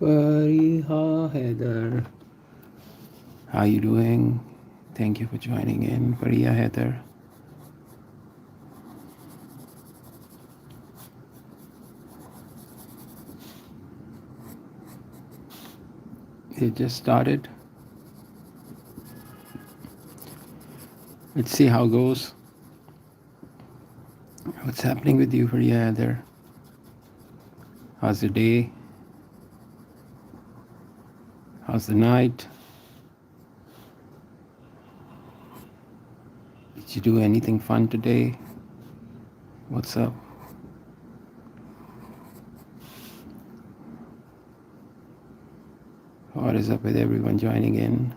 Fariha Heather, how you doing? Thank you for joining in, Fariha Heather. It just started. Let's see how it goes. What's happening with you, Fariha Heather? How's the day? How's the night? Did you do anything fun today? What's up? What is up with everyone joining in?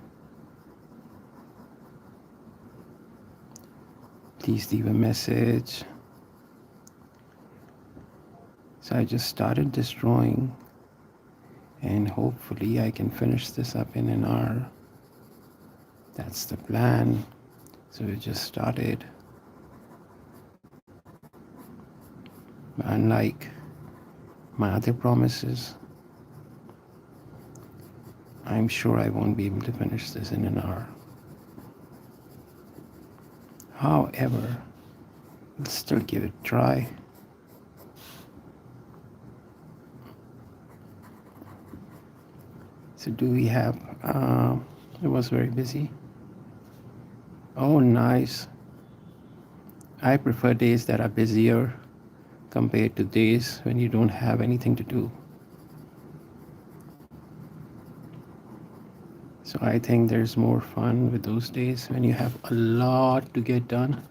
Please leave a message. So I just started this drawing, and hopefully I can finish this up in an hour. That's the plan. So we just started. But unlike my other promises, I'm sure I won't be able to finish this in an hour. However, let's still give it a try. So do we have, it was very busy. Oh, nice. I prefer days that are busier compared to days when you don't have anything to do. So I think there's more fun with those days when you have a lot to get done.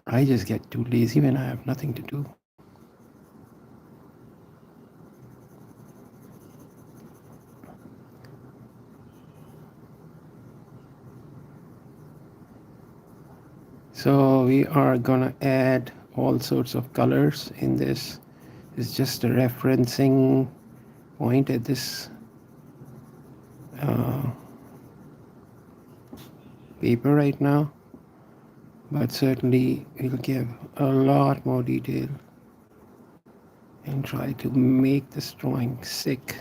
I just get too lazy when I have nothing to do. So we are gonna add all sorts of colors in this. It's just a referencing point at this paper right now, but certainly we'll give a lot more detail and try to make this drawing sick.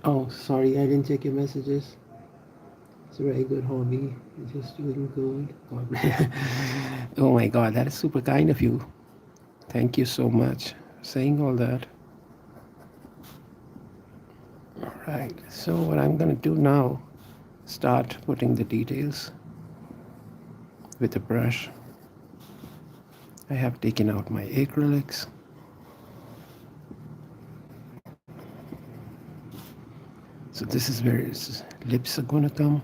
Oh, sorry, I didn't check your messages. It's a very good hobby. You're just doing good. God bless. Oh my God, that is super kind of you. Thank you so much for saying all that. All right, so what I'm gonna do now, start putting the details with a brush. I have taken out my acrylics. So this is where his lips are gonna come.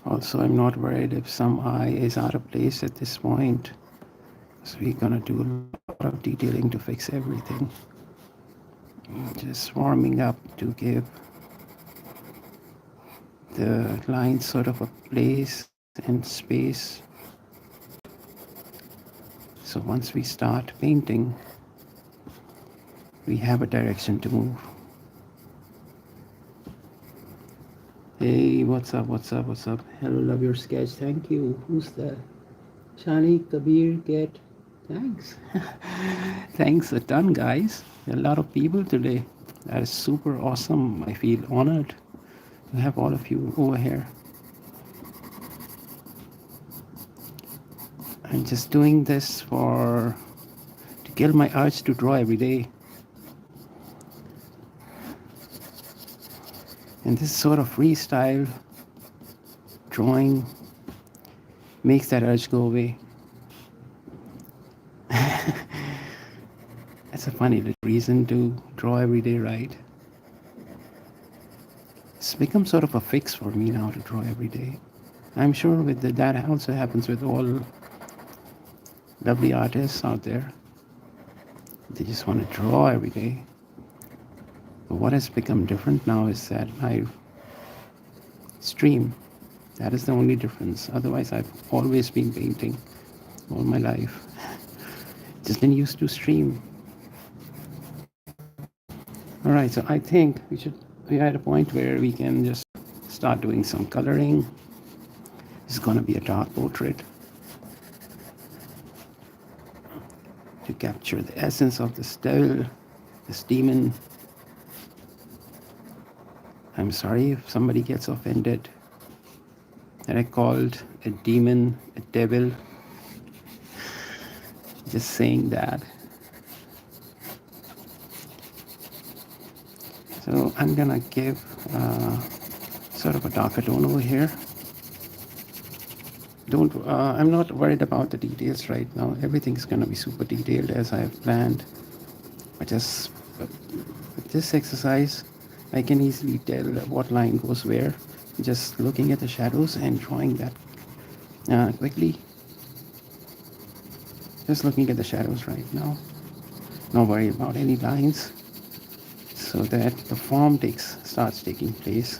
Also, I'm not worried if some eye is out of place at this point. So we're gonna do a lot of detailing to fix everything. Just warming up to give the lines sort of a place and space. So once we start painting, we have a direction to move. Hey, what's up, what's up, what's up? Hello, love your sketch. Thank you. Who's that? Shani, Kabir, Get. Thanks. Thanks a ton, guys. A lot of people today. That is super awesome. I feel honored to have all of you over here. I'm just doing this to kill my urge to draw every day. And this sort of freestyle drawing makes that urge go away. That's a funny reason to draw every day, right? It's become sort of a fix for me now to draw every day. I'm sure that also happens with all lovely artists out there. They just want to draw every day. But what has become different now is that I stream. That is the only difference. Otherwise, I've always been painting all my life. Just been used to stream. All right, so I think we're at a point where we can just start doing some coloring. It's going to be a dark portrait to capture the essence of this devil, this demon. I'm sorry if somebody gets offended that I called a demon a devil. Just saying that. So I'm gonna give sort of a darker tone over here. I'm not worried about the details right now. Everything's gonna be super detailed as I have planned. But just with this exercise, I can easily tell what line goes where, just looking at the shadows and drawing that quickly. Just looking at the shadows right now. Not worried about any lines, so that the form starts taking place.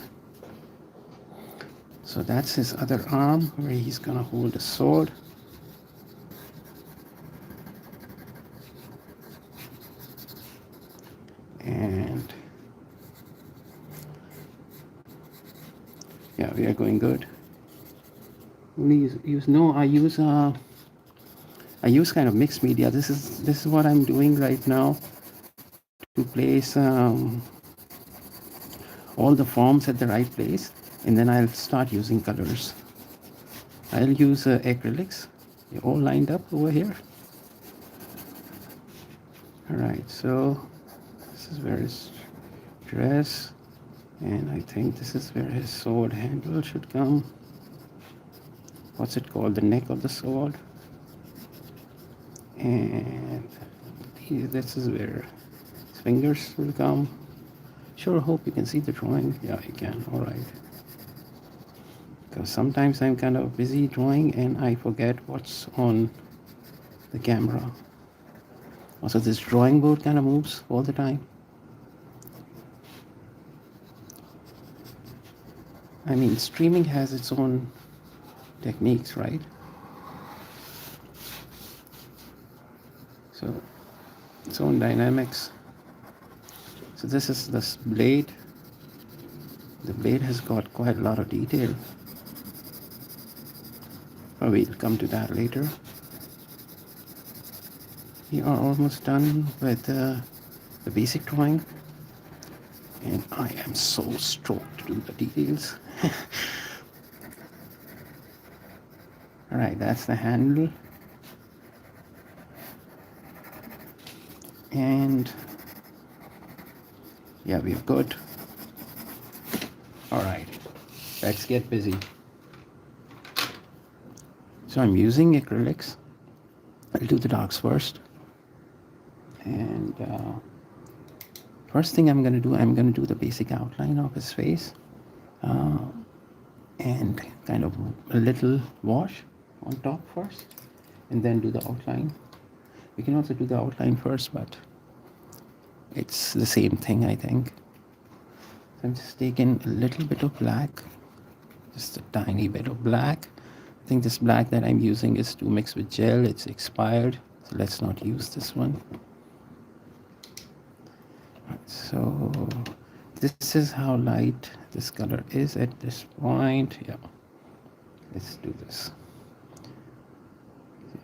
So that's his other arm where he's gonna hold a sword. And yeah, we are going good. I use kind of mixed media. This is what I'm doing right now to place all the forms at the right place, and then I'll start using colors. I'll use acrylics. They're all lined up over here. All right, so this is where his dress, and I think this is where his sword handle should come. What's it called? The neck of the sword. And this is where his fingers will come. Sure hope you can see the drawing. Yeah, you can. All right. Because sometimes I'm kind of busy drawing and I forget what's on the camera. Also, this drawing board kind of moves all the time. I mean, streaming has its own techniques, right? So, its own dynamics. So this is this blade. The blade has got quite a lot of detail. But we'll come to that later. We are almost done with the basic drawing. And I am so stoked to do the details. All right, that's the handle. And yeah, we're good. All right, let's get busy. So I'm using acrylics. I'll do the darks first. And first thing I'm going to do the basic outline of his face. And kind of a little wash on top first. And then do the outline. We can also do the outline first, but it's the same thing, I think. So I'm just taking a little bit of black. Just a tiny bit of black. I think this black that I'm using is to mix with gel. It's expired, so let's not use this one. So this is how light this color is at this point. Yeah, let's do this.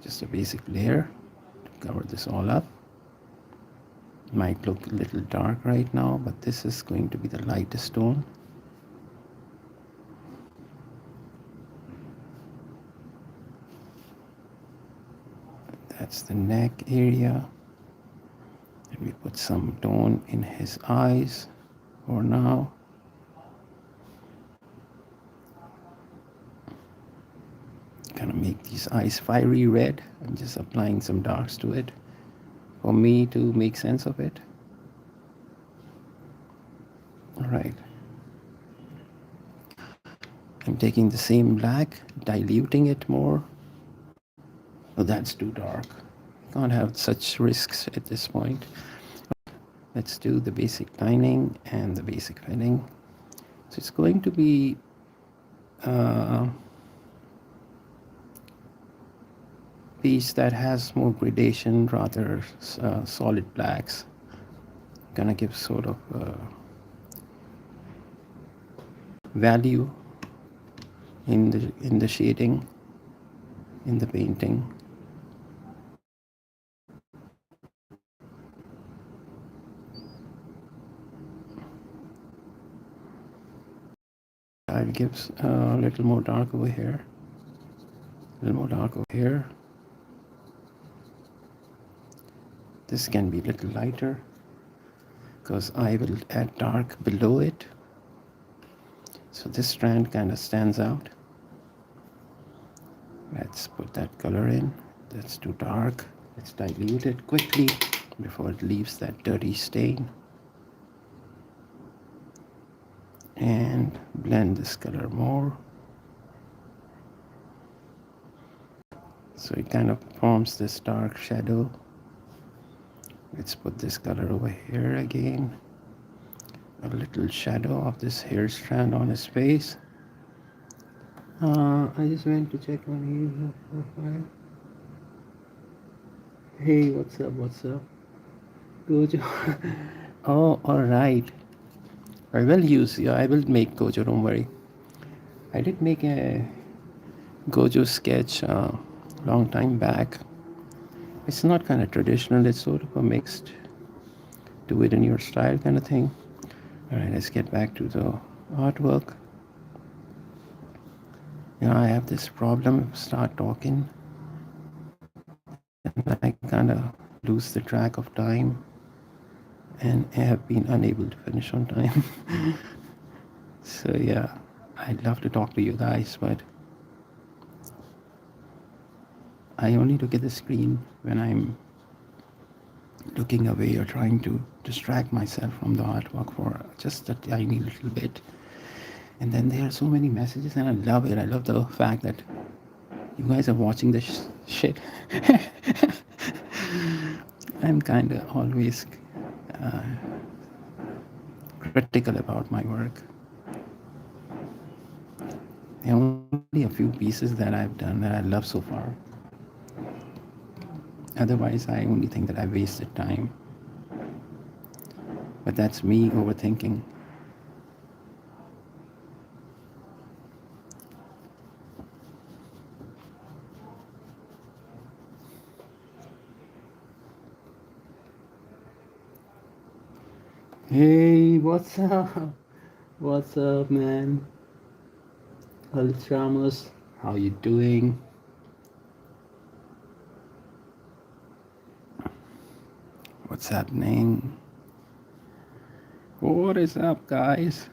Just a basic layer to cover this all up. Might look a little dark right now, but this is going to be the lightest tone. That's the neck area. And we put some tone in his eyes for now. Kind of make these eyes fiery red. I'm just applying some darks to it for me to make sense of it. All right. I'm taking the same black, diluting it more. Oh, that's too dark. Can't have such risks at this point. Let's do the basic lining and the basic filling. So it's going to be piece that has more gradation, rather solid blacks. Gonna give sort of value in the shading, in the painting. It gives a little more dark over here, a little more dark over here. This can be a little lighter because I will add dark below it. So this strand kind of stands out. Let's put that color in. That's too dark. Let's dilute it quickly before it leaves that dirty stain. And blend this color more. So it kind of forms this dark shadow. Let's put this color over here again. A little shadow of this hair strand on his face. I just went to check on his profile. Hey, what's up? What's up? Gojo. Oh, alright. I will use, yeah, I will make Gojo, don't worry. I did make a Gojo sketch long time back. It's not kind of traditional, it's sort of a mixed, do it in your style kind of thing. Alright, let's get back to the artwork. You know, I have this problem, start talking, and I kind of lose the track of time, and I have been unable to finish on time. So yeah, I'd love to talk to you guys, but I only look at the screen when I'm looking away or trying to distract myself from the artwork for just a tiny little bit. And then there are so many messages, and I love it. I love the fact that you guys are watching this shit. I'm kind of always uh, critical about my work. There are only a few pieces that I've done that I love so far. Otherwise, I only think that I wasted time. But that's me overthinking. Hey, what's up? What's up, man? Altramus, how you doing? What's happening? What is up, guys?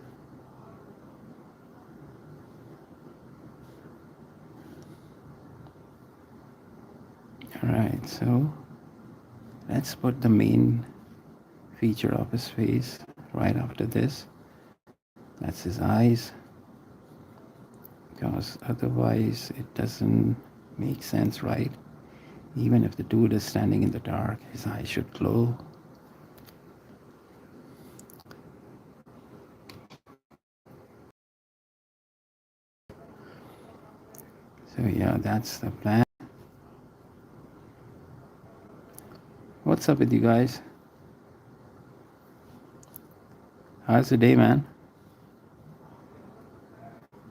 Alright, so let's put the main feature of his face right after this. That's his eyes. Because otherwise it doesn't make sense, right? Even if the dude is standing in the dark, his eyes should glow. So yeah, that's the plan. What's up with you guys? How's the day, man?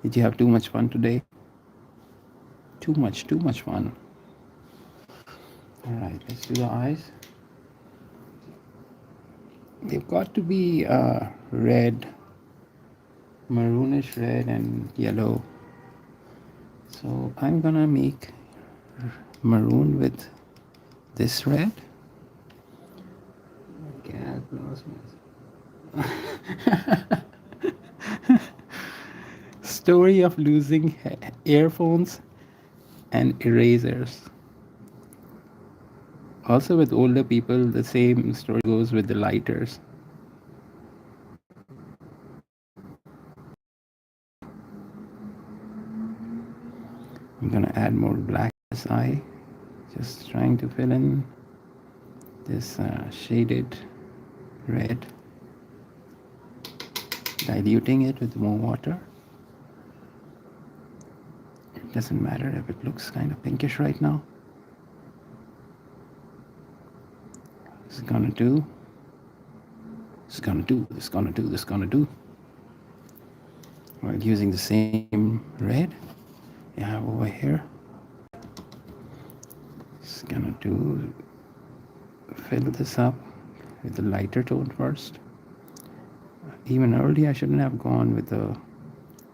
Did you have too much fun today? Too much fun. Alright, let's do the eyes. They've got to be red, maroonish red and yellow. So I'm gonna make maroon with this red. Cat lost Story of losing earphones and erasers. Also with older people, the same story goes with the lighters. I'm gonna add more black to this eye. Just trying to fill in this shaded red. Diluting it with more water. It doesn't matter if it looks kind of pinkish right now. It's gonna do. It's gonna do. It's gonna do. It's gonna do. While using the same red. Yeah, over here. Just gonna fill this up with the lighter tone first. Even earlier, I shouldn't have gone with the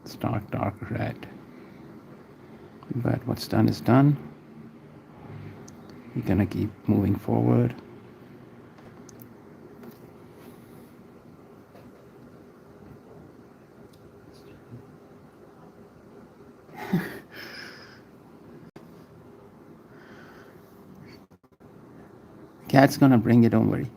stark dark red. But what's done is done. We're gonna keep moving forward. Cat's gonna bring it, don't worry.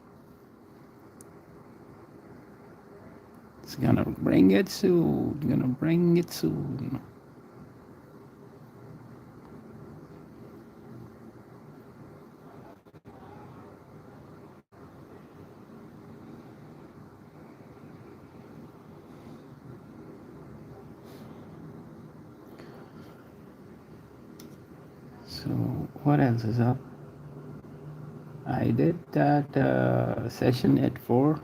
It's gonna bring it soon. Gonna bring it soon. So what else is up? I did that session at 4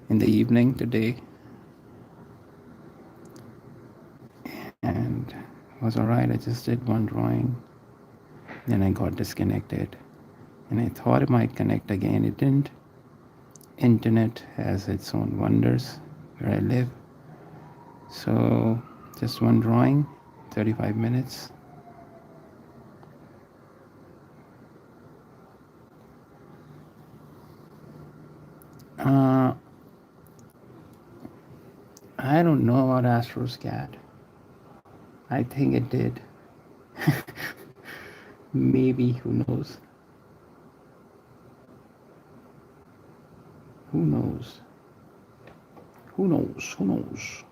in the evening today, and it was alright. I just did one drawing, then I got disconnected, and I thought it might connect again. It didn't. Internet has its own wonders where I live. So just one drawing, 35 minutes. I don't know about Astro's cat. I think it did. Maybe, who knows? Who knows? Who knows? Who knows?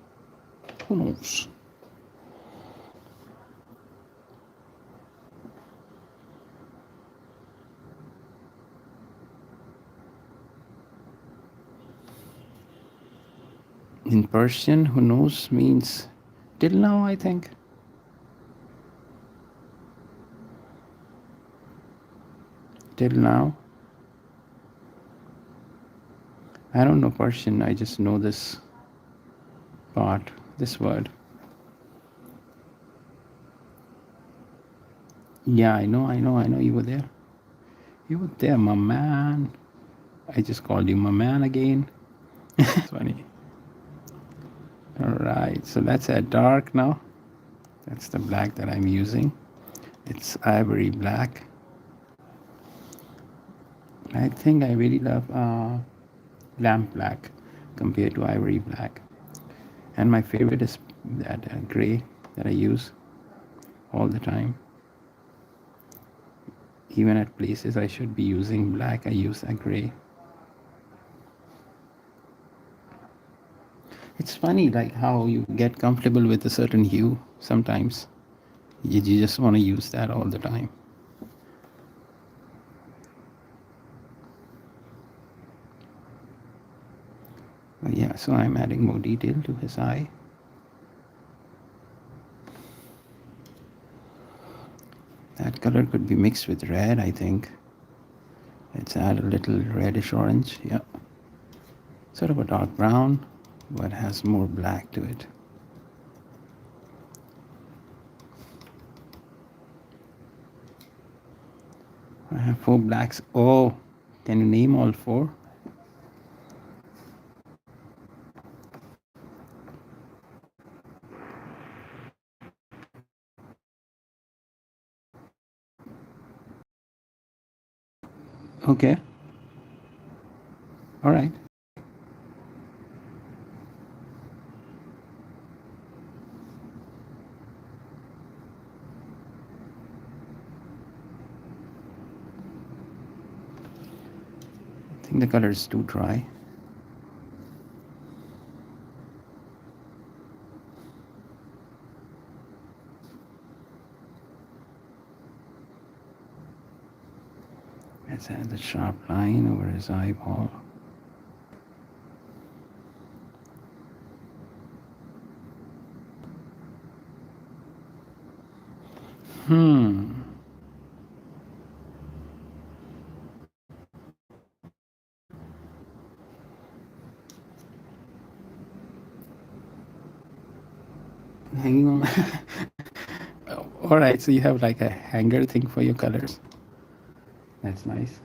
Who knows? In Persian, who knows means till now, I think. Till now. I don't know Persian, I just know this part, this word. Yeah, I know you were there. You were there, my man. I just called you my man again. It's funny. Alright, so that's at dark now. That's the black that I'm using. It's ivory black. I think I really love lamp black compared to ivory black. And my favorite is that gray that I use all the time. Even at places I should be using black, I use that gray. It's funny like how you get comfortable with a certain hue sometimes. You just want to use that all the time. But yeah, so I'm adding more detail to his eye. That color could be mixed with red, I think. Let's add a little reddish orange, yeah. Sort of a dark brown, but has more black to it. I have 4 blacks. Oh, can you name all 4? Okay. All right. I think the color is too dry. Let's add the sharp line over his eyeball. Hanging on. All right, so you have like a hanger thing for your colors. That's nice.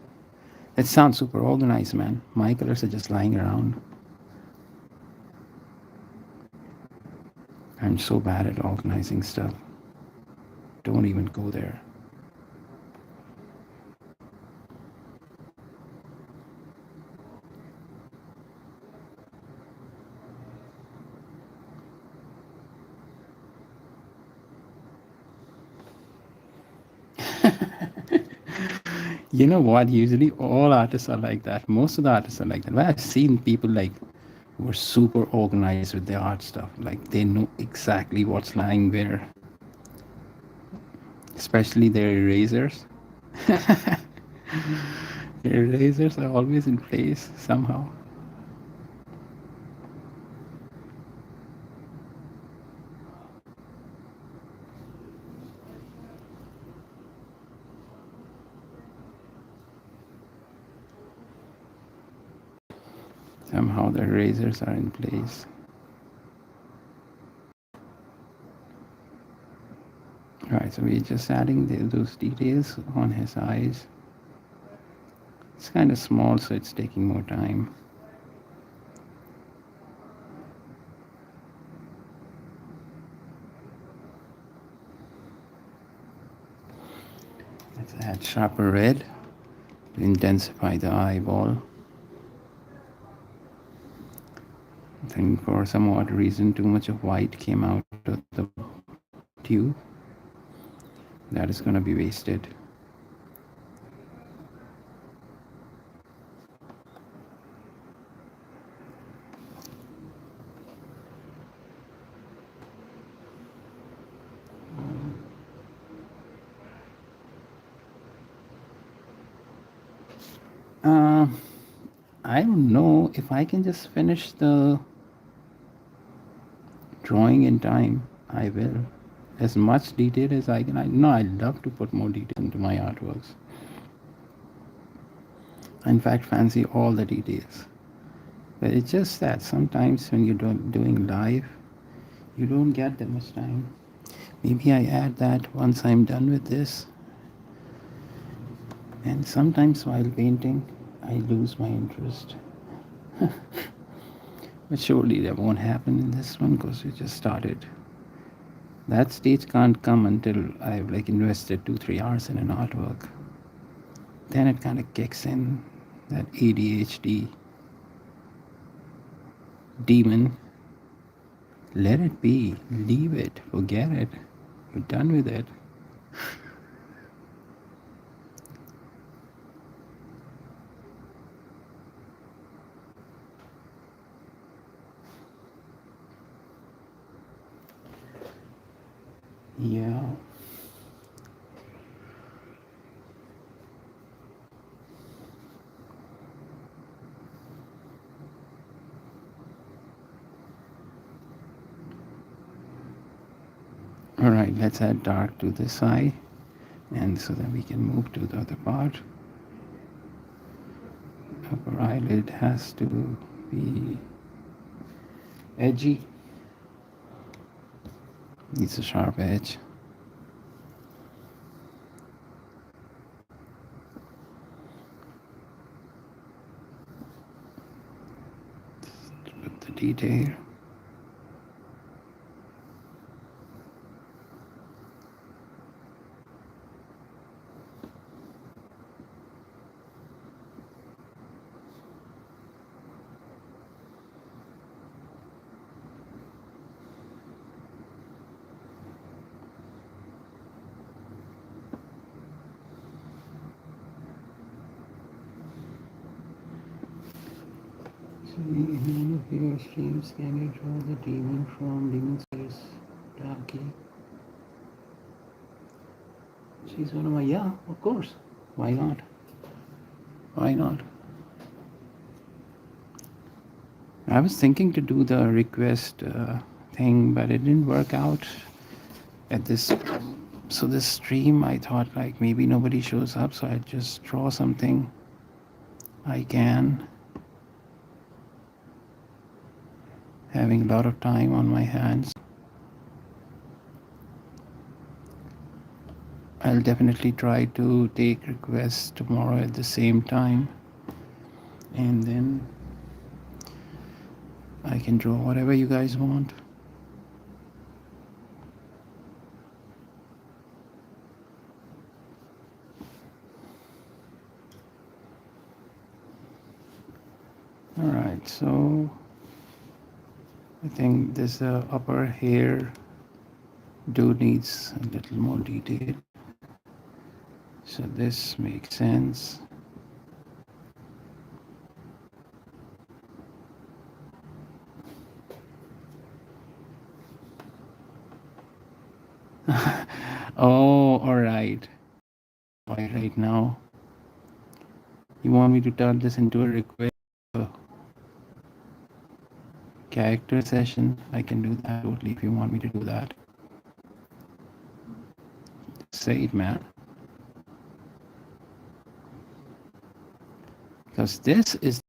It sounds super organized, man. My colors are just lying around. I'm so bad at organizing stuff. Don't even go there. You know what? Usually all artists are like that. Most of the artists are like that. But I've seen people like who are super organized with their art stuff. Like they know exactly what's lying where, especially their erasers. Their erasers are always in place somehow. Somehow the erasers are in place. All right, so we're just adding those details on his eyes. It's kind of small, so it's taking more time. Let's add sharper red to intensify the eyeball. I think for some odd reason, too much of white came out of the tube. That is going to be wasted. Uh, I don't know if I can just finish the drawing in time. I will. As much detail as I can. I love to put more detail into my artworks. I, in fact, fancy all the details. But it's just that sometimes when you're doing live, you don't get that much time. Maybe I add that once I'm done with this. And sometimes while painting, I lose my interest. But surely that won't happen in this one because we just started. That stage can't come until I've like invested 2-3 hours in an artwork. Then it kind of kicks in, that ADHD demon. Let it be. Leave it. Forget it. You're done with it. Yeah. All right, let's add dark to this eye, and so that we can move to the other part. Upper eyelid has to be edgy. Needs a sharp edge. Put the detail. So in one of your streams, can you draw the demon from Demon Slayer's Darky? She's one of my, yeah, of course. Why not? Why not? I was thinking to do the request thing, but it didn't work out at this. So this stream, I thought like maybe nobody shows up, so I just draw something I can, having a lot of time on my hands. I'll definitely try to take requests tomorrow at the same time, and then I can draw whatever you guys want. All right, so I think this upper hair do needs a little more detail. So this makes sense. Oh, all right. Right now, you want me to turn this into a request character session? I can do that totally if you want me to do that. Say it, man. Because this is,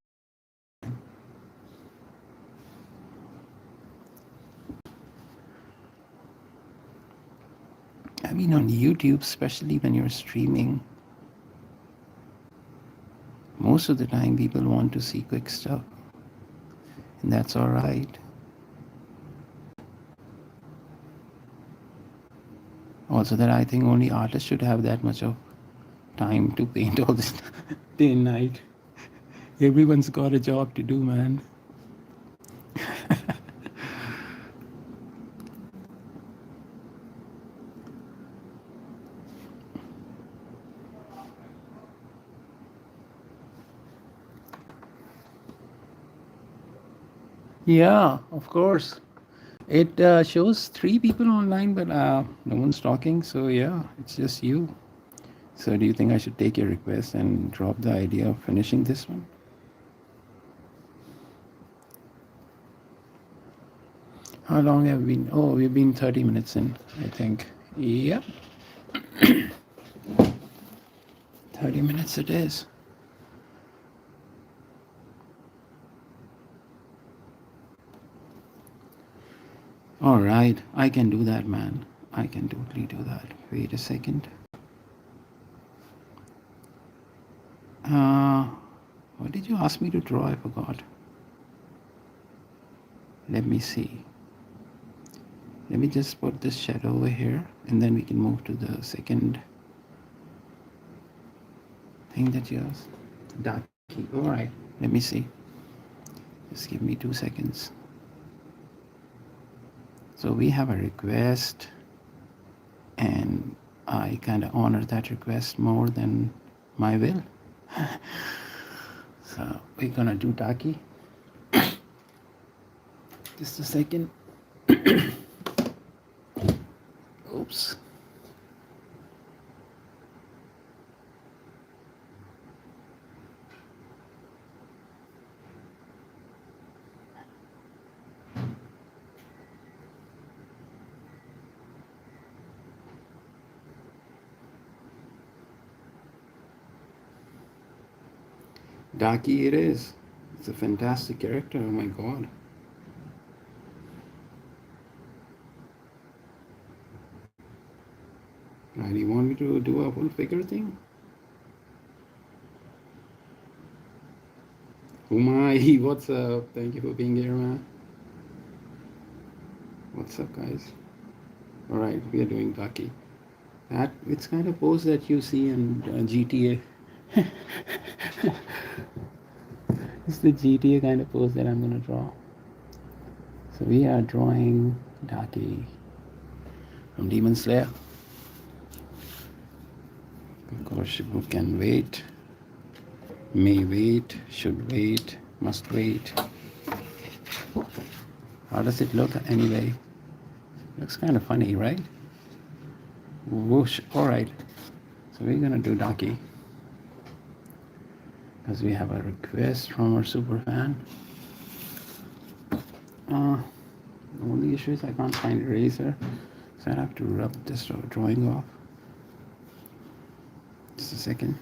I mean, on YouTube, especially when you're streaming, most of the time people want to see quick stuff, and that's all right. Also, that I think only artists should have that much of time to paint all this day and night. Everyone's got a job to do, man. Yeah, of course. It shows 3 people online, but no one's talking. So yeah, it's just you. So do you think I should take your request and drop the idea of finishing this one? How long have we been? Oh, we've been 30 minutes in, I think. Yep, 30 minutes it is. All right, I can do that, man. I can totally do that. Wait a second. What did you ask me to draw? I forgot. Let me see. Let me just put this shadow over here, and then we can move to the second thing that you asked. Dark key. All right, let me see. Just give me 2 seconds. So we have a request, and I kind of honor that request more than my will. So we're gonna do Taki. Just a second. Oops. Daki it is. It's a fantastic character, oh my god. Do you want me to do a full figure thing? Umai, what's up? Thank you for being here, man. What's up, guys? All right, we are doing Daki. That it's kind of pose that you see in GTA. It's the GTA kind of pose that I'm gonna draw. So we are drawing Daki from Demon Slayer. Of course, you can wait, may wait, should wait, must wait. How does it look anyway? Looks kind of funny, right? Whoosh. All right. So we're gonna do Daki because we have a request from our super fan. The only issue is I can't find eraser, so I have to rub this drawing off. Just a second.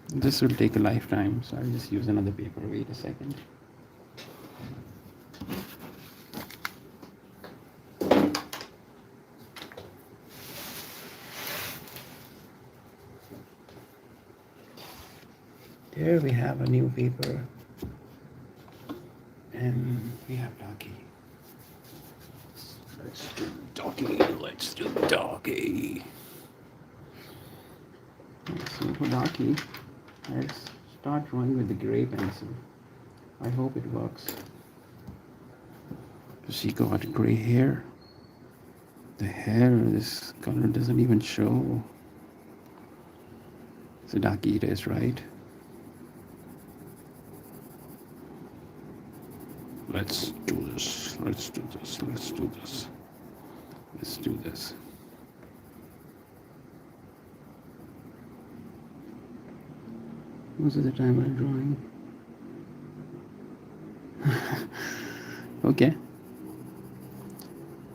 This will take a lifetime, so I'll just use another paper. Wait a second. There we have a new paper. And we have doggy. Let's do doggy. Let's do doggy. So for doggy, let's start drawing with the gray pencil. I hope it works. She got gray hair. The hair, this color doesn't even show. So doggy it is, right? Let's do this. Let's do this. Let's do this. Let's do this. Most of the time I'm drawing. Okay.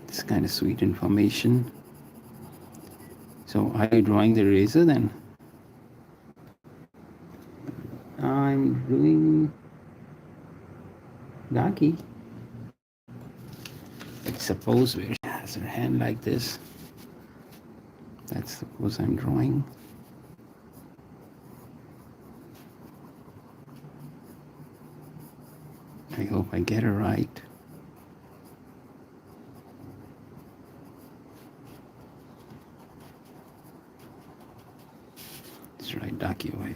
It's kind of sweet information. So are you drawing the eraser then? I'm doing Daki. Let's suppose where she has her hand like this. That's the pose I'm drawing. I hope I get it right. Let's write Daki over here.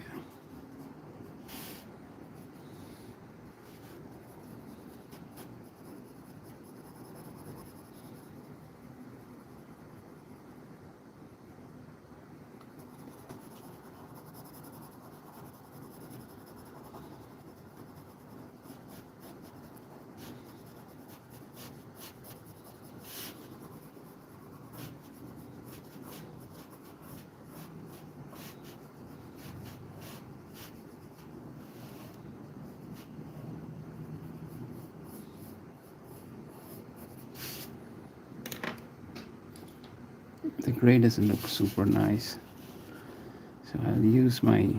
The gray doesn't look super nice, so I'll use my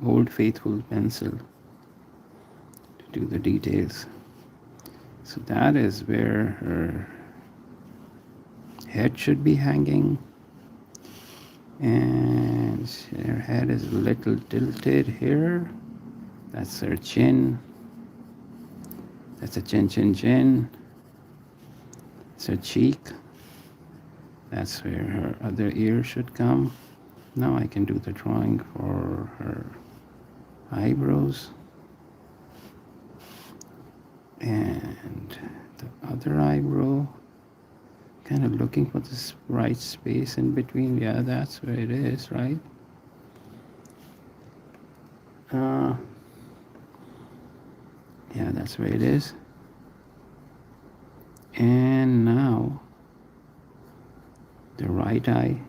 old faithful pencil to do the details. So that is where her head should be hanging, and her head is a little tilted here. That's her chin. That's a chin. It's her cheek. That's where her other ear should come. Now I can do the drawing for her eyebrows. And the other eyebrow, kind of looking for this right space in between. Yeah, that's where it is, right? Yeah, that's where it is. And now the right eye,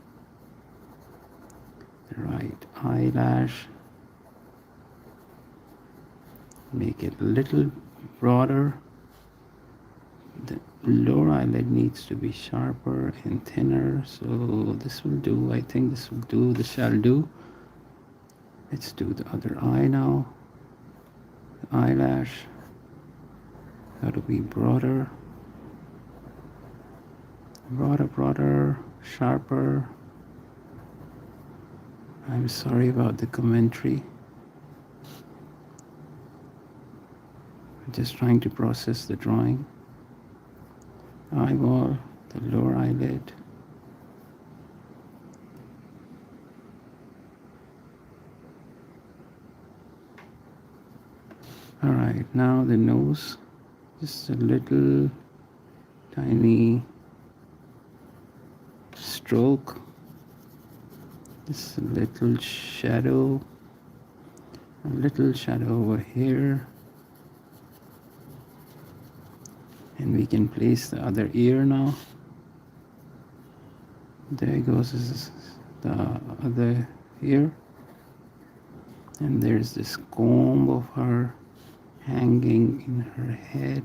the right eyelash, make it a little broader. The lower eyelid needs to be sharper and thinner, so this will do. I think this will do. This shall do. Let's do the other eye now. The eyelash got to be broader, sharper. I'm sorry about the commentary. I'm just trying to process the drawing. Eyeball, the lower eyelid. All right, now the nose, just a little tiny stroke, just a little shadow over here, and we can place the other ear now. There goes the other ear, and there's this comb of her hanging in her head,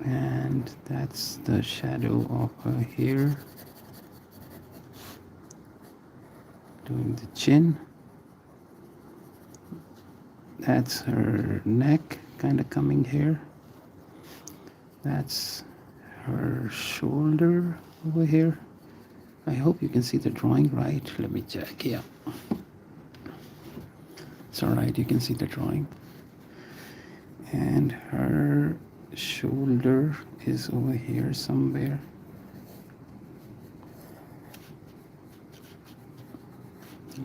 and that's the shadow of her hair. Doing the chin, that's her neck kind of coming here. That's her shoulder over here. I hope you can see the drawing right. Let me check here. It's all right, you can see the drawing. And her shoulder is over here somewhere.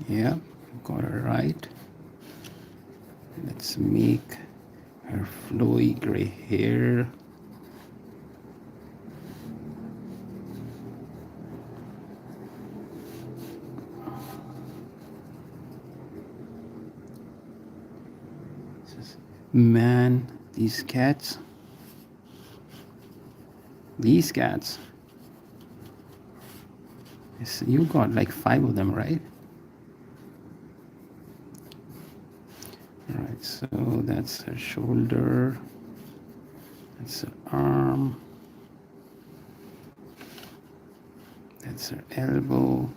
Yeah, got her right. Let's make her flowy gray hair. Man, these cats, you got like 5 of them, right? All right, so that's her shoulder, that's her arm, that's her elbow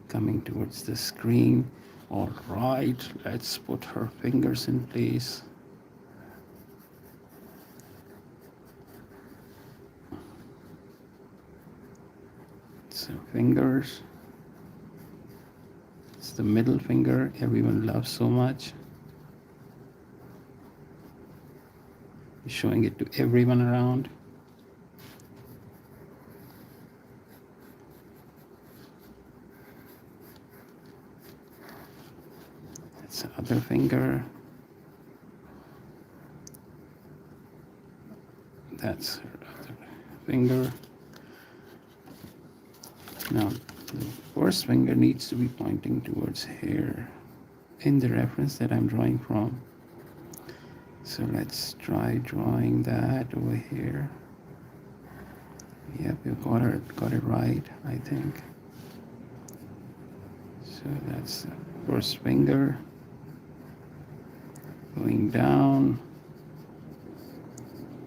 coming towards the screen. All right, let's put her fingers in place. It's her fingers. It's the middle finger everyone loves so much. Showing it to everyone around. That's the other finger. That's her other finger. Now, the first finger needs to be pointing towards here in the reference that I'm drawing from. So let's try drawing that over here. Yep, you got it right, I think. So that's the first finger going down.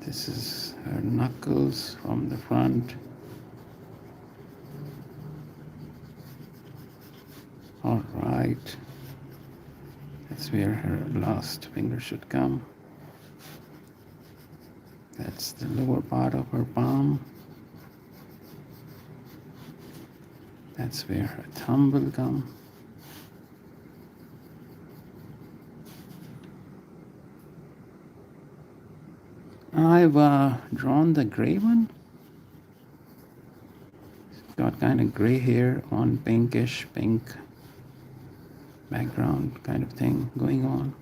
This is her knuckles from the front. All right, that's where her last finger should come. That's the lower part of her palm. That's where her thumb will come. I've drawn the gray one. It's got kind of gray hair on pinkish pink background kind of thing going on.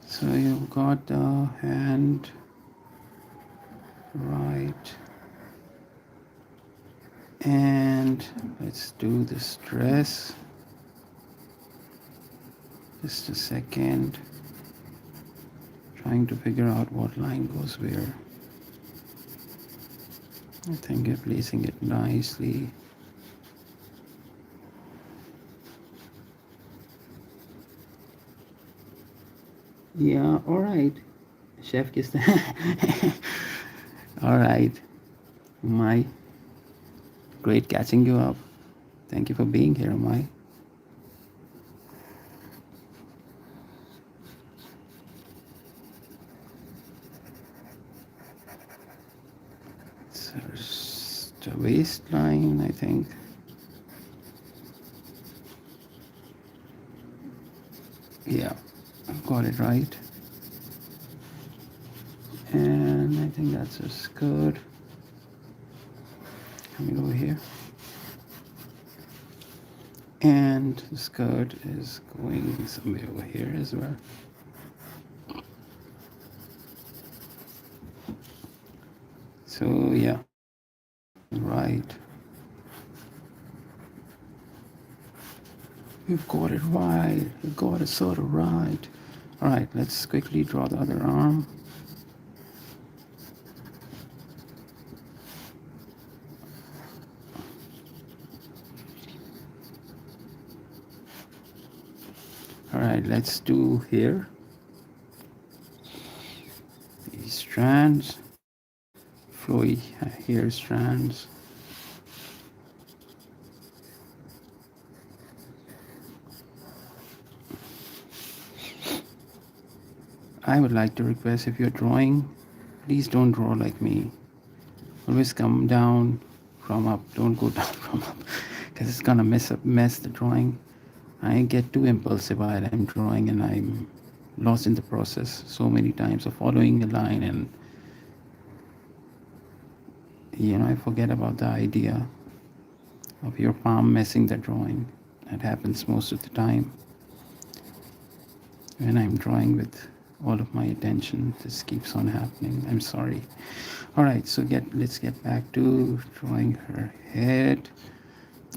So you've got the hand right. And let's do this dress. Just a second. Trying to figure out what line goes where. I think you're placing it nicely. Yeah, all right. Chef kissed. All right. My great catching you up. Thank you for being here, Mai. It's the waistline, I think. Yeah, I've got it right. And I think that's a skirt. Coming over here. And the skirt is going somewhere over here as well. So yeah, right. You've got it right. You got it sort of right. All right, let's quickly draw the other arm. All right, let's do here. These strands, flowy hair strands. I would like to request, if you're drawing, please don't draw like me. Always come down from up. Don't go down from up, because it's gonna mess the drawing. I get too impulsive while I'm drawing, and I'm lost in the process so many times of following a line, and I forget about the idea of your palm messing the drawing. That happens most of the time when I'm drawing with all of my attention. This keeps on happening. I'm sorry. All right, so let's get back to drawing her head.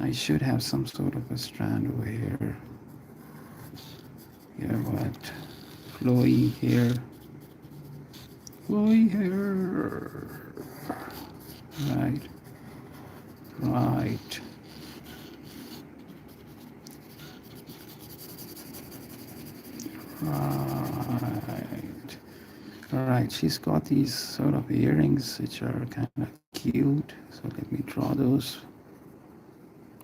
I should have some sort of a strand over here. Yeah, what? Flowy hair. Flowy hair. Right. Right. Right. All right. She's got these sort of earrings which are kind of cute. So let me draw those.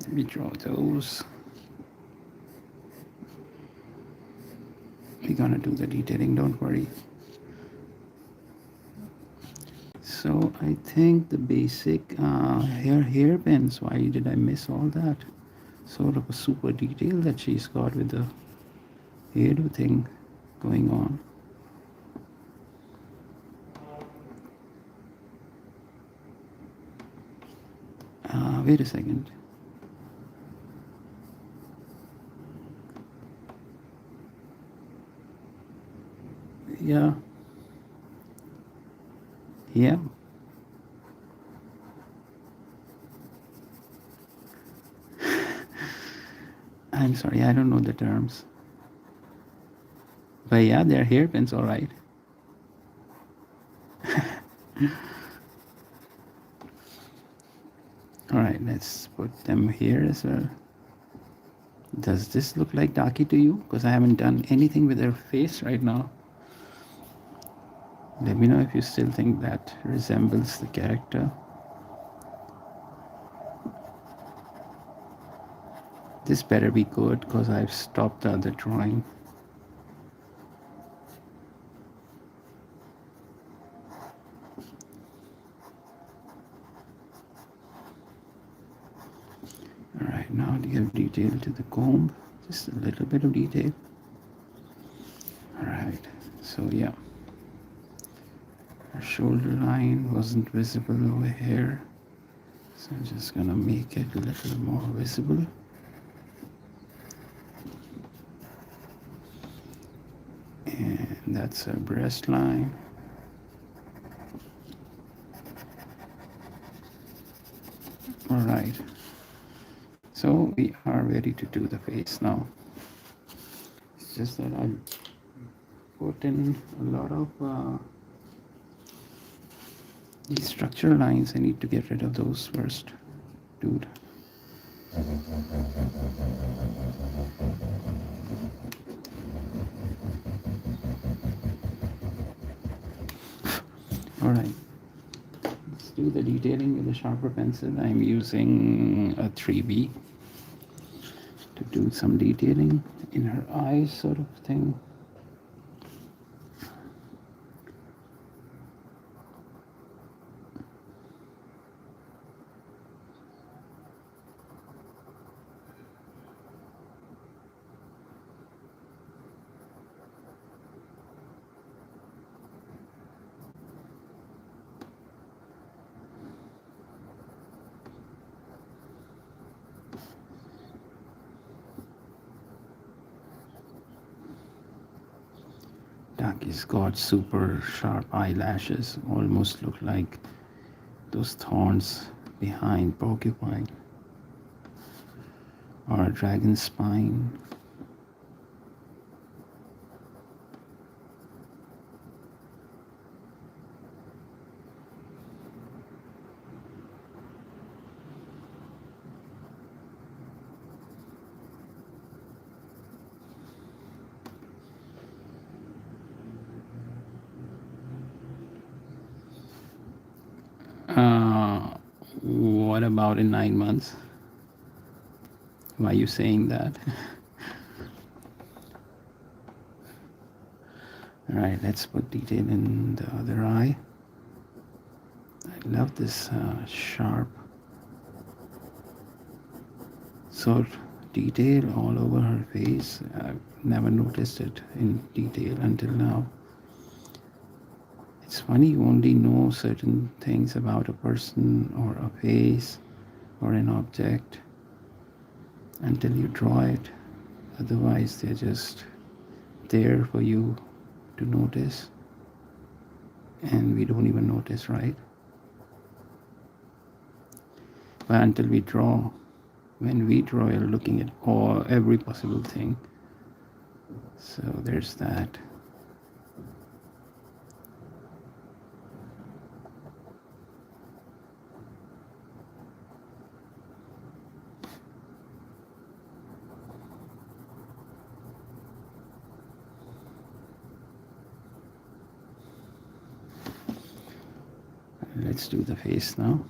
Let me draw those. We're gonna do the detailing, don't worry. So I think the basic hairpins. Why did I miss all that? Sort of a super detail that she's got with the hairdo thing going on. Wait a second. Yeah. Yeah. I'm sorry, I don't know the terms. But yeah, they're hairpins, all right. All right, let's put them here as well. Does this look like Daki to you? Because I haven't done anything with her face right now. Let me know if you still think that resembles the character. This better be good, because I've stopped the other drawing. All right, now give detail to the comb. Just a little bit of detail. All right, so yeah. Her shoulder line wasn't visible over here. So I'm just gonna make it a little more visible. And that's her breast line. All right. So we are ready to do the face now. It's just that I put in a lot of these structure lines. I need to get rid of those first, dude. All right. Let's do the detailing with a sharper pencil. I'm using a 3B to do some detailing in her eyes, sort of thing. Daki's got super sharp eyelashes, almost look like those thorns behind porcupine or a dragon spine. What about in 9 months? Why are you saying that? All right, let's put detail in the other eye. I love this sharp sort detail all over her face. I've never noticed it in detail until now. It's funny, you only know certain things about a person or a face or an object until you draw it. Otherwise, they're just there for you to notice, and we don't even notice, right? But until we draw, when we draw, you're looking at every possible thing. So there's that. Let's do the face now.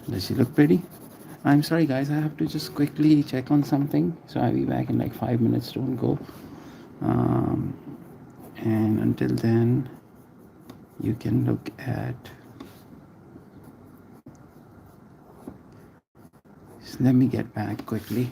Does she look pretty? I'm sorry guys, I have to just quickly check on something, so I'll be back in like 5 minutes. Don't go. And until then, you can look at, just let me get back quickly.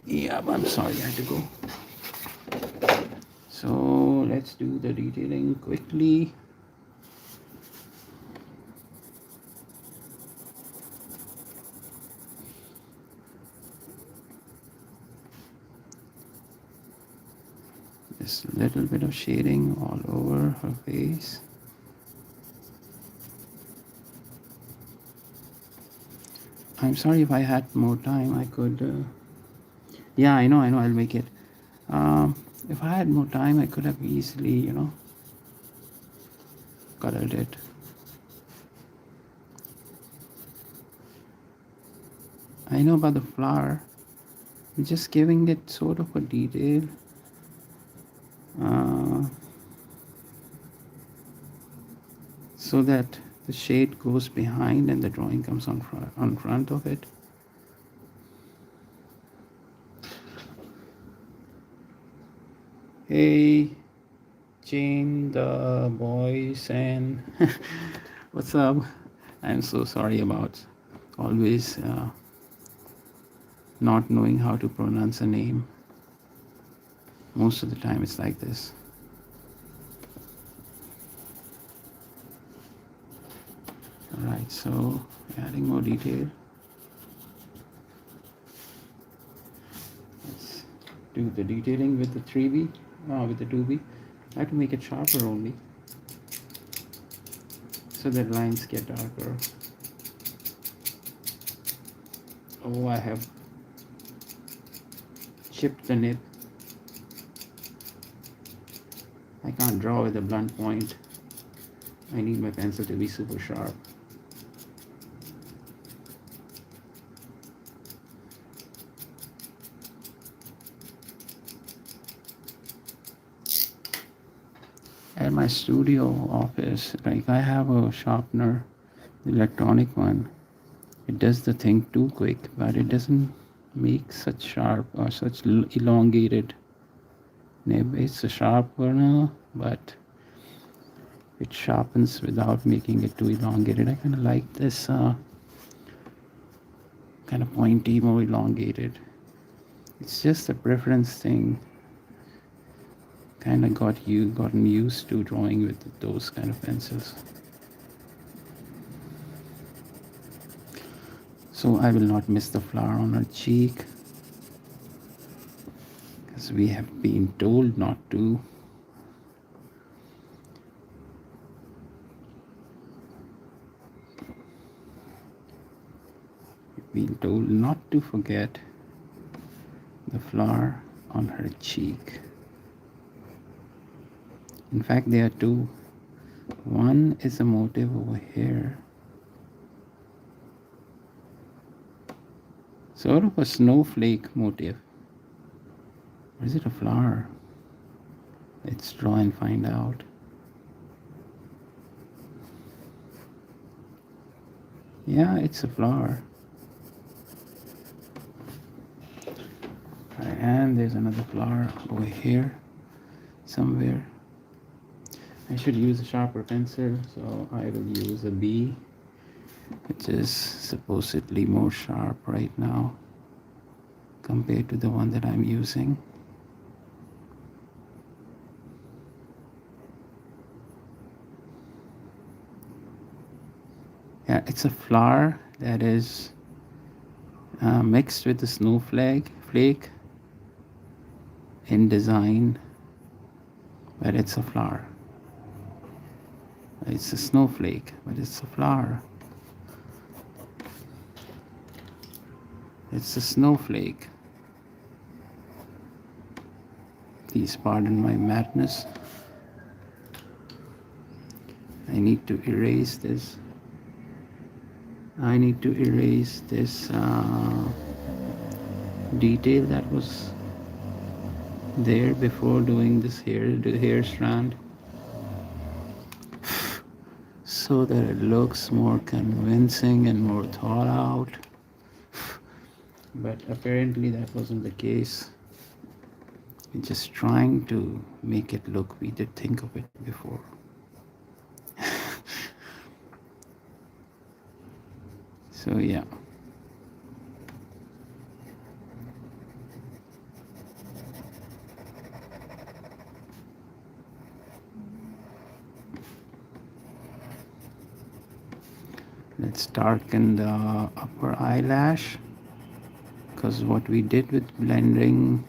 Yeah, I'm sorry, I had to go. So let's do the detailing quickly. Just a little bit of shading all over her face. I'm sorry, if I had more time, I could. Yeah, I know, I'll make it. If I had more time, I could have easily, colored it. I know about the flower. I'm just giving it sort of a detail. So that the shade goes behind and the drawing comes on front of it. Hey, Jane, the boys, and what's up? I'm so sorry about always not knowing how to pronounce a name. Most of the time it's like this. Alright, so adding more detail. Let's do the detailing with the 3B, with the 2B. I have to make it sharper only, so that lines get darker. Oh, I have chipped the nib. I can't draw with a blunt point. I need my pencil to be super sharp. at my studio office, like I have a sharpener, the electronic one. It does the thing too quick, but it doesn't make such sharp or such elongated nib. It's a sharpener, but it sharpens without making it too elongated. I kind of like this kind of pointy, more elongated. It's just a preference thing. Kind of gotten used to drawing with those kind of pencils. So I will not miss the flower on her cheek, because we have been told not to. We've been told not to forget the flower on her cheek. In fact, there are two. One is a motive over here, sort of a snowflake motif. Or is it a flower? Let's draw and find out. Yeah, it's a flower. And there's another flower over here somewhere. I should use a sharper pencil, so I will use a B, which is supposedly more sharp right now compared to the one that I'm using. Yeah, it's a flower that is mixed with the snowflake in design, but it's a flower. It's a snowflake, but it's a flower. It's a snowflake. Please pardon my madness. I need to erase this. I need to erase this detail that was there before doing this the hair strand, so that it looks more convincing and more thought out. But apparently that wasn't the case. We're just trying to make it look, we did think of it before. So yeah. Let's darken the upper eyelash, because what we did with blending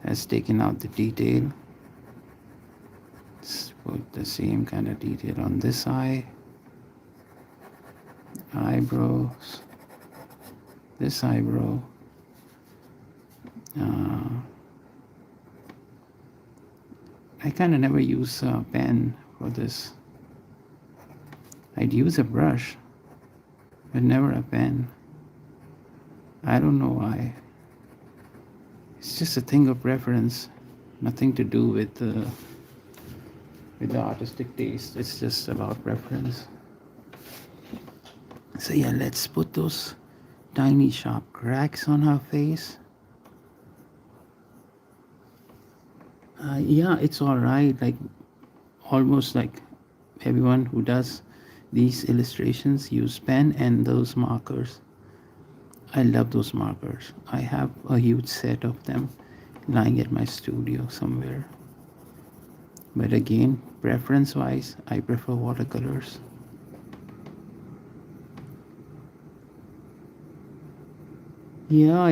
has taken out the detail. Let's put the same kind of detail on this eye. Eyebrows. This eyebrow. I kind of never use a pen for this. I'd use a brush, but never a pen. I don't know why. It's just a thing of preference, nothing to do with the artistic taste. It's just about preference. So yeah, let's put those tiny sharp cracks on her face. Yeah, it's all right. Like almost like everyone who does these illustrations use pen and those markers. I love those markers. I have a huge set of them lying at my studio somewhere. But again, preference wise, I prefer watercolors. Yeah.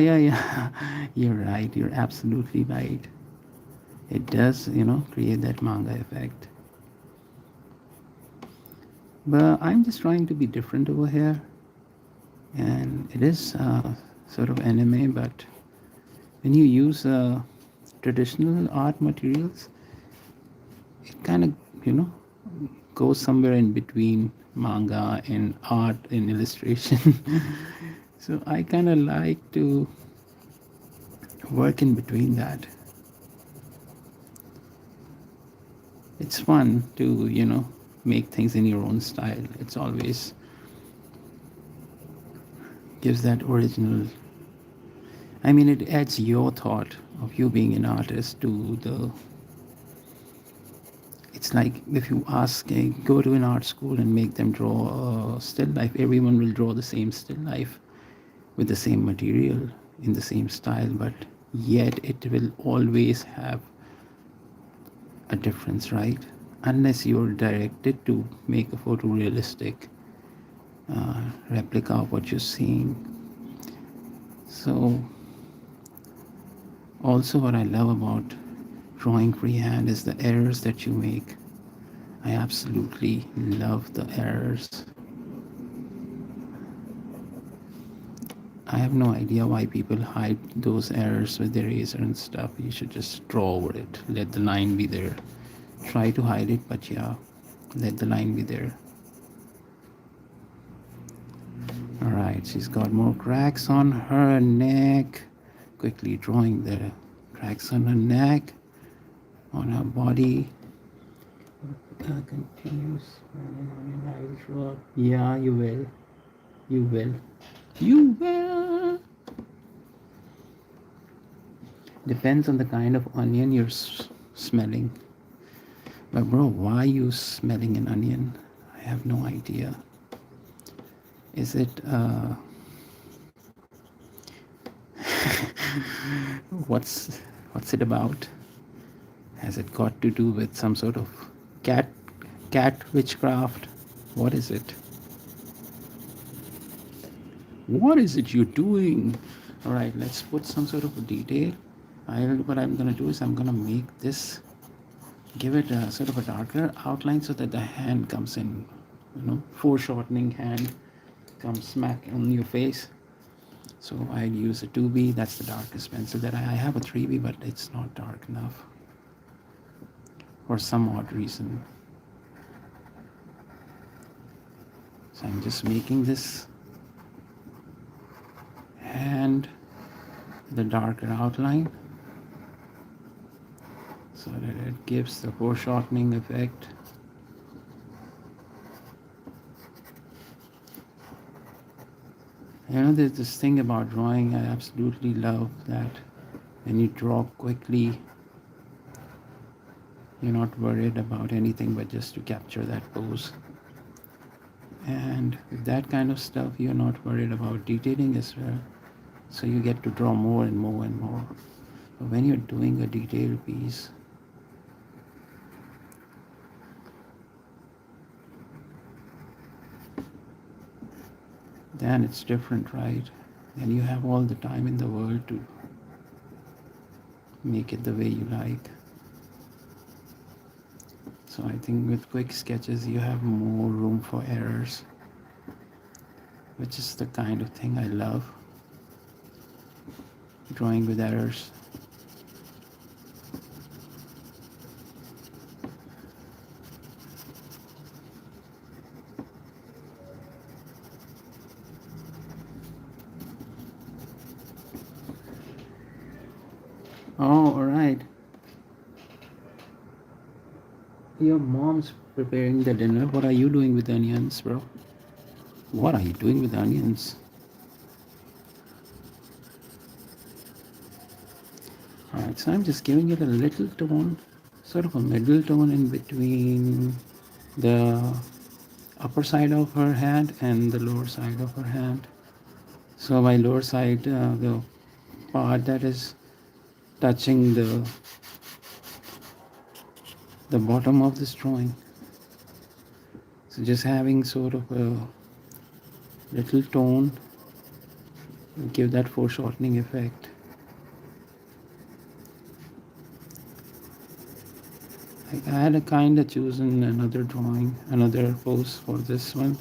You're right. You're absolutely right. It does, create that manga effect. But I'm just trying to be different over here. And it is sort of anime, but when you use traditional art materials, it kind of, goes somewhere in between manga and art and illustration. So I kind of like to work in between that. it's fun to, make things in your own style. It's always gives that original. I mean, it adds your thought of you being an artist to the. It's like if you ask, go to an art school and make them draw a still life, everyone will draw the same still life with the same material in the same style, but yet it will always have a difference, right? Unless you're directed to make a photorealistic replica of what you're seeing. So, also, what I love about drawing freehand is the errors that you make. I absolutely love the errors. I have no idea why people hide those errors with the eraser and stuff. You should just draw over it. Let the line be there. Try to hide it, but yeah, let the line be there. All right, she's got more cracks on her neck. Quickly drawing the cracks on her neck, on her body. Continues. Yeah, you will. You will. You will. Depends on the kind of onion you're smelling. But bro, why are you smelling an onion? I have no idea. Is it what's it about? Has it got to do with some sort of cat witchcraft? What is it? What is it you're doing? All right, let's put some sort of a detail. What I'm gonna do is I'm gonna make this, give it a sort of a darker outline so that the hand comes in, foreshortening hand comes smack on your face. So I'd use a 2B, that's the darkest pencil that I have a 3B, but it's not dark enough for some odd reason. So I'm just making this hand the darker outline so that it gives the foreshortening effect. There's this thing about drawing I absolutely love, that when you draw quickly, you're not worried about anything but just to capture that pose. And with that kind of stuff, you're not worried about detailing as well. So you get to draw more and more and more. But when you're doing a detailed piece, then it's different, right? And you have all the time in the world to make it the way you like. So I think with quick sketches, you have more room for errors, which is the kind of thing I love, drawing with errors. Oh, all right. Your mom's preparing the dinner. What are you doing with onions, bro? What are you doing with onions? All right, so I'm just giving it a little tone, sort of a middle tone in between the upper side of her hand and the lower side of her hand. So my lower side, the part that is touching the bottom of this drawing. So just having sort of a little tone, give that foreshortening effect. I had a kind of chosen another drawing, another pose for this one,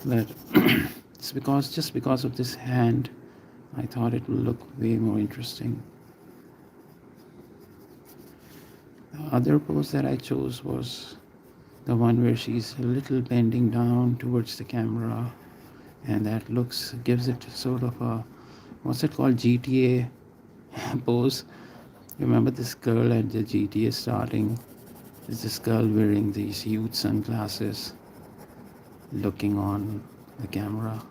but it's just because of this hand, I thought it would look way more interesting. The other pose that I chose was the one where she's a little bending down towards the camera, and that gives it sort of a, what's it called, GTA pose. Remember this girl at the GTA starting, There's this girl wearing these huge sunglasses, looking on the camera,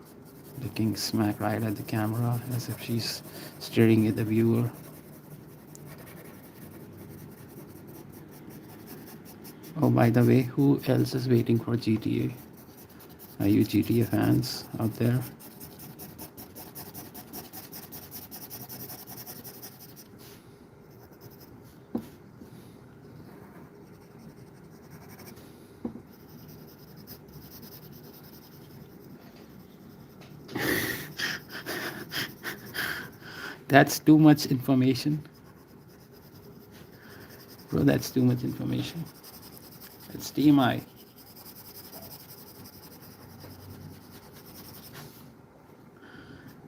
looking smack right at the camera as if she's staring at the viewer. Oh, by the way, who else is waiting for GTA? Are you GTA fans out there? That's too much information. Bro, that's too much information. It's TMI.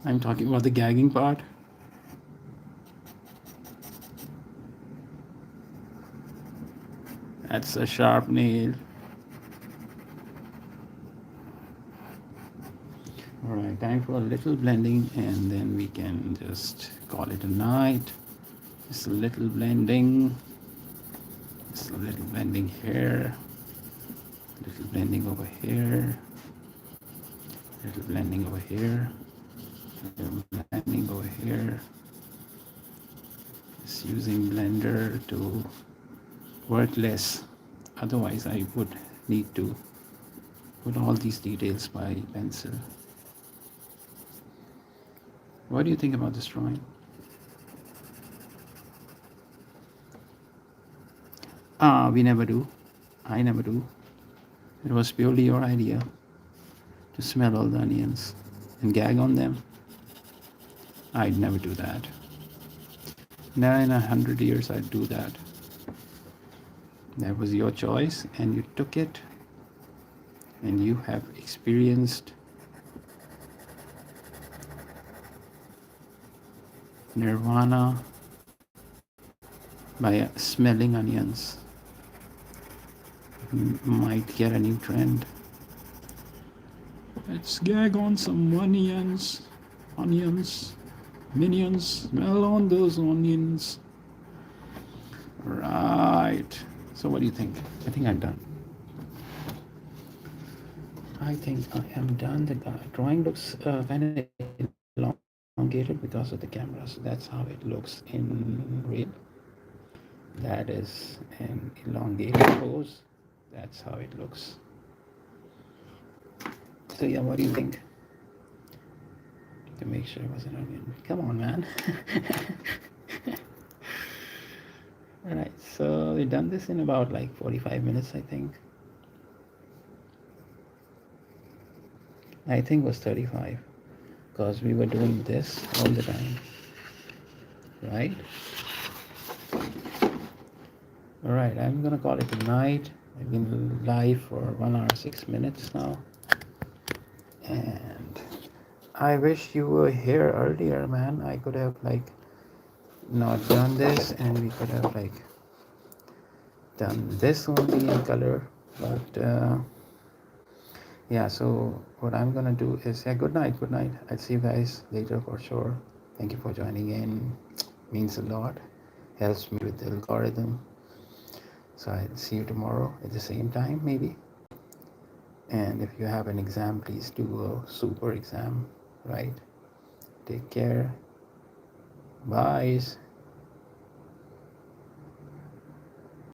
I'm talking about the gagging part. That's a sharp nail. All right, time for a little blending and then we can just call it a night. Just a little blending. Just a little blending here. A little blending over here. A little blending over here. A little blending over here. Just using blender to work less. Otherwise, I would need to put all these details by pencil. What do you think about this drawing? We never do. I never do. It was purely your idea to smell all the onions and gag on them. I'd never do that. Never in 100 years I'd do that. That was your choice and you took it, and you have experienced nirvana by smelling onions. Might get a new trend. Let's gag on some onions. Onions. Minions. Smell on those onions. Right. So what do you think? I think I'm done. I think I am done. The drawing looks kind of elongated because of the camera. So that's how it looks in real. That is an elongated pose. That's how it looks. So yeah, what do you think? To make sure it was an onion. Come on, man. Alright, so we done this in about like 45 minutes, I think. I think it was 35 because we were doing this all the time, right? All right, I'm gonna call it a night. I've been live for 1 hour 6 minutes now, and I wish you were here earlier, man. I could have like not done this, and we could have like done this only in color, but yeah. So what I'm gonna do is, yeah, good night. I'll see you guys later for sure. Thank you for joining in. Means a lot. Helps me with the algorithm. So I'll see you tomorrow at the same time, maybe. And if you have an exam, please do a super exam, right? Take care. Bye.